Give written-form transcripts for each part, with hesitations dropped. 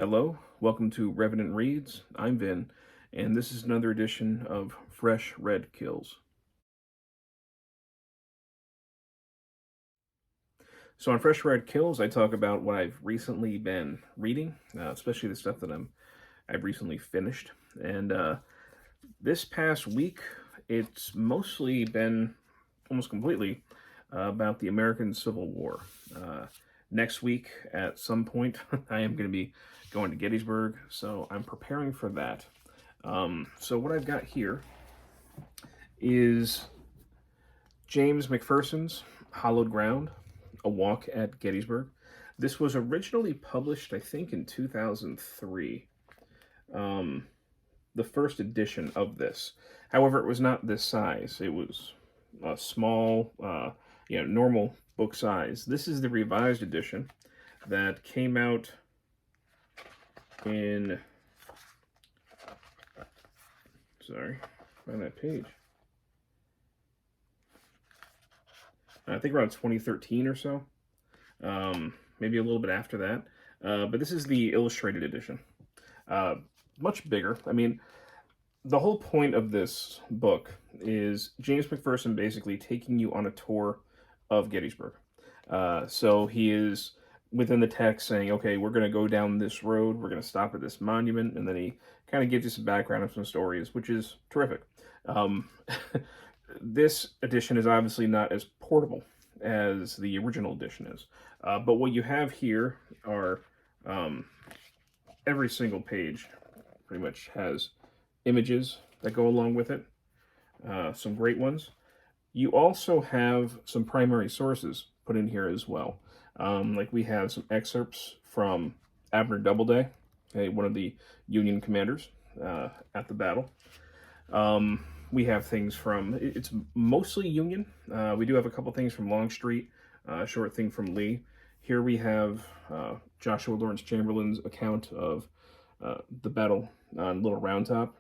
Hello, welcome to Revenant Reads. I'm Vin, and this is another edition of Fresh Red Kills. So on Fresh Red Kills, I talk about what I've recently been reading, especially the stuff that I've recently finished. And this past week, it's mostly been almost completely about the American Civil War. Next week, at some point, I am going to be going to Gettysburg, so I'm preparing for that. So what I've got here is James McPherson's Hallowed Ground, A Walk at Gettysburg. This was originally published, I think, in 2003. The first edition of this. However, it was not this size. It was a small, normal book size. This is the revised edition that came out in, sorry, find that page. I think around 2013 or so. Maybe a little bit after that. But this is the illustrated edition. Much bigger. I mean, the whole point of this book is James McPherson basically taking you on a tour of Gettysburg. So he is within the text saying, okay, we're going to go down this road, we're going to stop at this monument, and then he kind of gives you some background of some stories, which is terrific. This edition is obviously not as portable as the original edition is. But what you have here are every single page pretty much has images that go along with it, some great ones. You also have some primary sources put in here as well. Like we have some excerpts from Abner Doubleday, okay, one of the Union commanders at the battle. We have things from, it's mostly Union. We do have a couple things from Longstreet, a short thing from Lee. Here we have Joshua Lawrence Chamberlain's account of the battle on Little Round Top.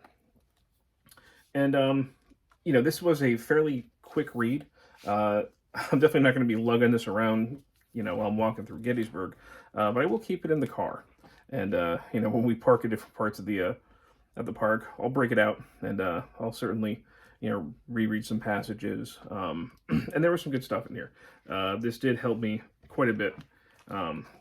And, this was a fairly quick read. I'm definitely not going to be lugging this around, while I'm walking through Gettysburg, but I will keep it in the car. And, when we park at different parts of the park, I'll break it out, and I'll certainly, reread some passages. And there was some good stuff in here. This did help me quite a bit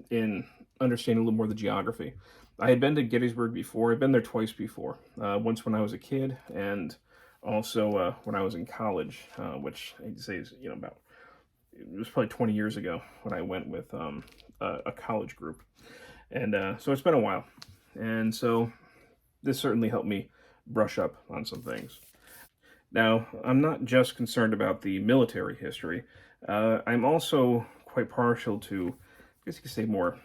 in understanding a little more of the geography. I had been to Gettysburg before. I've been there twice before. Once when I was a kid, and also when I was in college, which I hate to say is, it was probably 20 years ago when I went with a college group. And so it's been a while. And so this certainly helped me brush up on some things. Now, I'm not just concerned about the military history. I'm also quite partial to, I guess you could say, more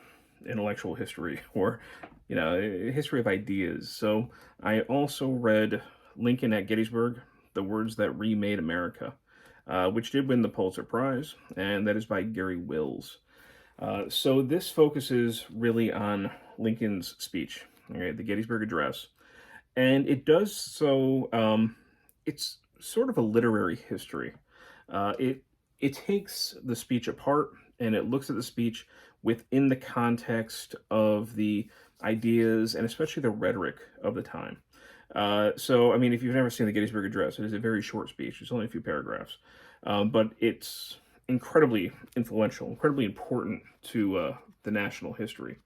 intellectual history, or, history of ideas. So I also read Lincoln at Gettysburg, The Words That Remade America, which did win the Pulitzer Prize, and that is by Garry Wills. So this focuses really on Lincoln's speech, okay, the Gettysburg Address. And it does so, it's sort of a literary history. It takes the speech apart, and it looks at the speech within the context of the ideas and especially the rhetoric of the time. So, I mean, if you've never seen the Gettysburg Address, it is a very short speech. It's only a few paragraphs. But it's incredibly influential, incredibly important to the national history.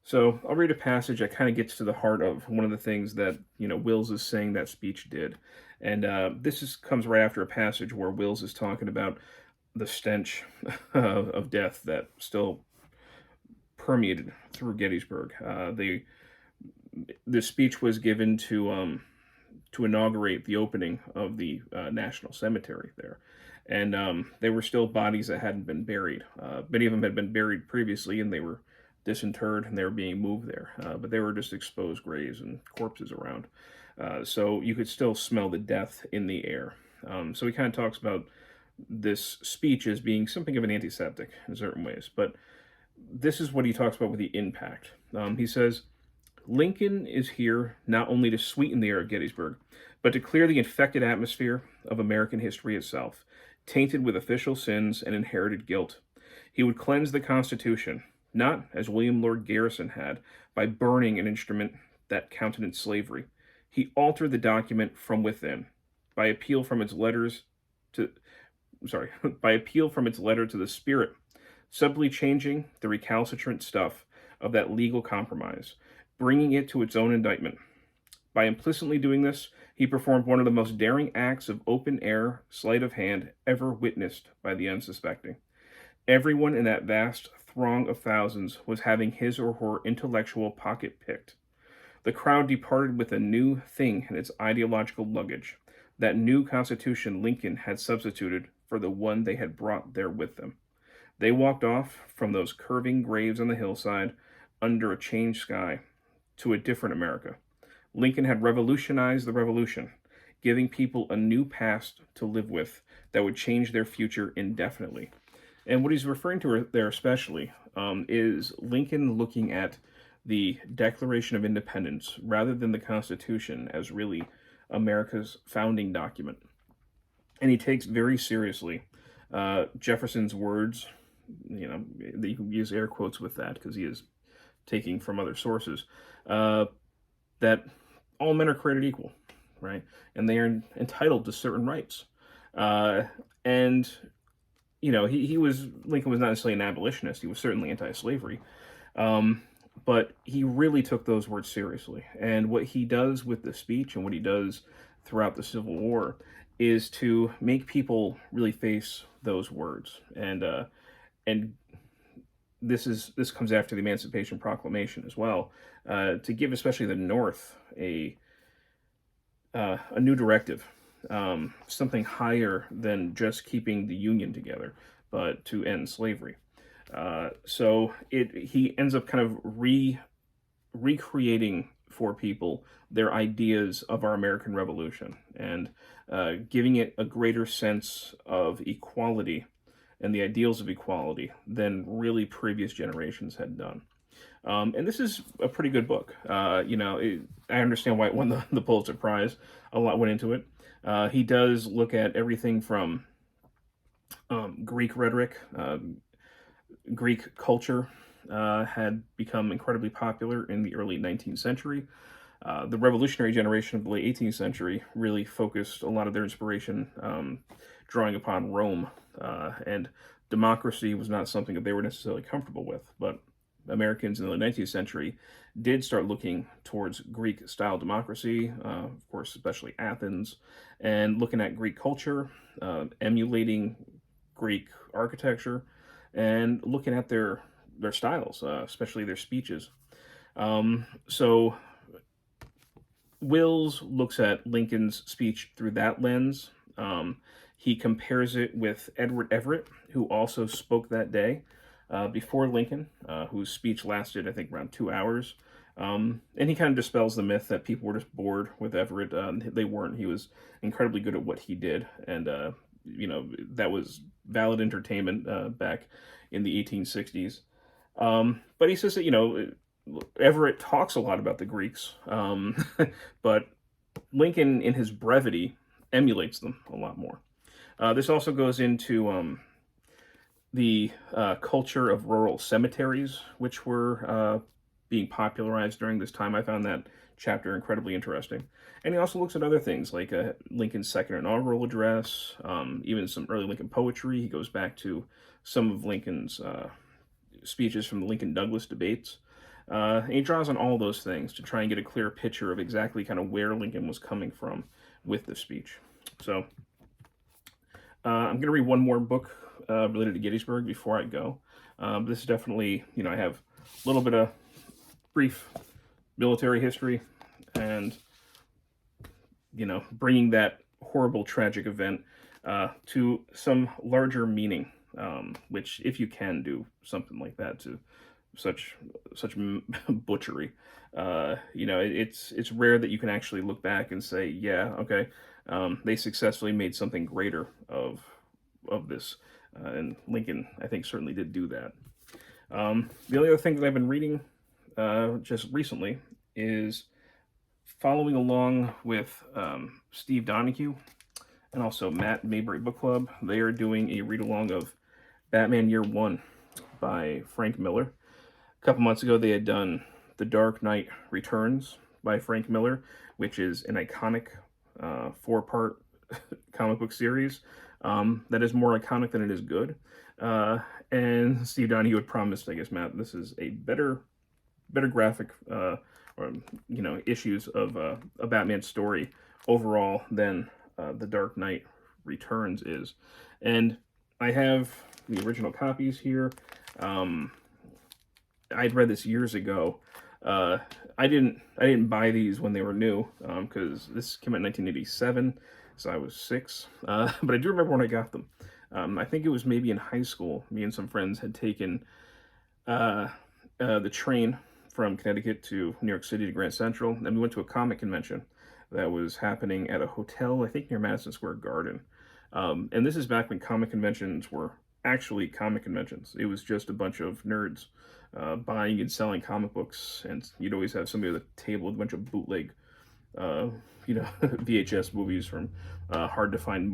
So I'll read a passage that kind of gets to the heart of one of the things that, Wills is saying that speech did. And this comes right after a passage where Wills is talking about the stench of death that still permeated through Gettysburg. The speech was given to inaugurate the opening of the National Cemetery there. And there were still bodies that hadn't been buried. Many of them had been buried previously, and they were disinterred, and they were being moved there. But they were just exposed graves and corpses around. So you could still smell the death in the air. So he kind of talks about this speech as being something of an antiseptic in certain ways. But this is what he talks about with the impact. He says, Lincoln is here not only to sweeten the air of Gettysburg, but to clear the infected atmosphere of American history itself, tainted with official sins and inherited guilt. He would cleanse the Constitution, not, as William Lord Garrison had, by burning an instrument that countenanced slavery. He altered the document from within, by appeal from its letters to by appeal from its letter to the spirit, subtly changing the recalcitrant stuff of that legal compromise, bringing it to its own indictment. By implicitly doing this, he performed one of the most daring acts of open-air sleight of hand ever witnessed by the unsuspecting. Everyone in that vast throng of thousands was having his or her intellectual pocket picked. The crowd departed with a new thing in its ideological luggage, that new Constitution Lincoln had substituted for the one they had brought there with them. They walked off from those curving graves on the hillside under a changed sky to a different America. Lincoln had revolutionized the revolution, giving people a new past to live with that would change their future indefinitely. And what he's referring to there especially is Lincoln looking at the Declaration of Independence rather than the Constitution as really America's founding document. And he takes very seriously Jefferson's words, you know, you can use air quotes with that because he is taking from other sources, that all men are created equal, right? And they are entitled to certain rights. And, you know, Lincoln was not necessarily an abolitionist. He was certainly anti-slavery. But he really took those words seriously. And what he does with the speech and what he does throughout the Civil War is to make people really face those words. And this comes after the Emancipation Proclamation as well, to give especially the North a new directive, something higher than just keeping the Union together, but to end slavery. So he ends up kind of recreating for people their ideas of our American Revolution and giving it a greater sense of equality and the ideals of equality than really previous generations had done. And this is a pretty good book. You know, I understand why it won the Pulitzer Prize. A lot went into it. He does look at everything from Greek rhetoric. Greek culture had become incredibly popular in the early 19th century. The revolutionary generation of the late 18th century really focused a lot of their inspiration drawing upon Rome, and democracy was not something that they were necessarily comfortable with, but Americans in the 19th century did start looking towards Greek-style democracy, of course, especially Athens, and looking at Greek culture, emulating Greek architecture, and looking at their styles, especially their speeches. So Wills looks at Lincoln's speech through that lens. He compares it with Edward Everett, who also spoke that day before Lincoln, whose speech lasted, I think, around 2 hours. And he kind of dispels the myth that people were just bored with Everett. They weren't. He was incredibly good at what he did, and you know, that was valid entertainment back in the 1860s. But he says that, you know, Everett talks a lot about the Greeks, but Lincoln, in his brevity, emulates them a lot more. This also goes into the culture of rural cemeteries, which were being popularized during this time. I found that chapter incredibly interesting. And he also looks at other things like Lincoln's second inaugural address, even some early Lincoln poetry. He goes back to some of Lincoln's speeches from the Lincoln-Douglas debates. And he draws on all those things to try and get a clear picture of exactly kind of where Lincoln was coming from with the speech. So I'm going to read one more book related to Gettysburg before I go. This is definitely, you know, I have a little bit of brief military history and, you know, bringing that horrible, tragic event to some larger meaning, which, if you can do something like that to such butchery, you know, it's rare that you can actually look back and say, yeah, okay, they successfully made something greater of this, and Lincoln, I think, certainly did do that. The only other thing that I've been reading just recently is following along with Steve Donoghue and also Matt Mayberry Bookclub. They are doing a read-along of Batman Year One by Frank Miller. couple months ago, they had done The Dark Knight Returns by Frank Miller, which is an iconic 4-part comic book series that is more iconic than it is good. And Steve Donoghue had promised, I guess, Matt, this is a better graphic or issues of a Batman story overall than The Dark Knight Returns is. And I have the original copies here. I'd read this years ago. I didn't buy these when they were new because this came out in 1987, so I was 6. But I do remember when I got them. I think it was maybe in high school. Me and some friends had taken the train from Connecticut to New York City to Grand Central, and we went to a comic convention that was happening at a hotel, I think near Madison Square Garden. And this is back when comic conventions were actually comic conventions. It was just a bunch of nerds buying and selling comic books, and you'd always have somebody at the table with a bunch of bootleg, VHS movies from hard to find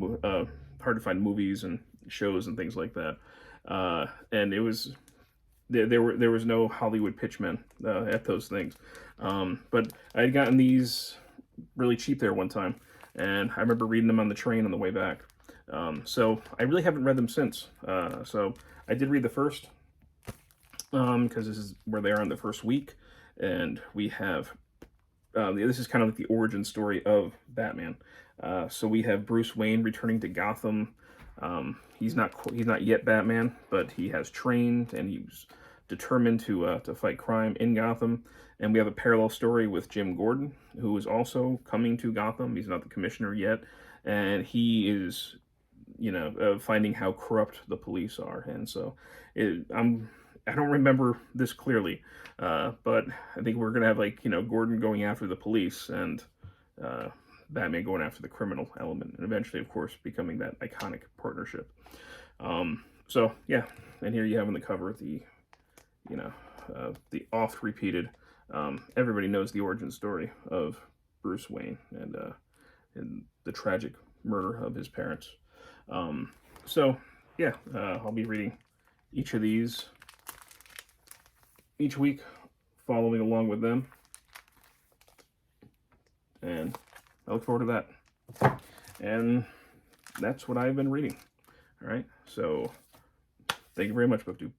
movies and shows and things like that. And it was there was no Hollywood pitchmen at those things. But I had gotten these really cheap there one time, and I remember reading them on the train on the way back. So I really haven't read them since. So I did read the first, because this is where they are in the first week, and we have this is kind of like the origin story of Batman. So we have Bruce Wayne returning to Gotham. He's not yet Batman, but he has trained and he's determined to fight crime in Gotham. And we have a parallel story with Jim Gordon, who is also coming to Gotham. He's not the commissioner yet, and he is, finding how corrupt the police are. And so, I don't remember this clearly, but I think we're gonna have Gordon going after the police and Batman going after the criminal element, and eventually, of course, becoming that iconic partnership. So yeah, and here you have on the cover the oft repeated. Everybody knows the origin story of Bruce Wayne and the tragic murder of his parents. So yeah, I'll be reading each of these each week, following along with them, and I look forward to that. And that's what I've been reading. All right, so thank you very much, BookTube.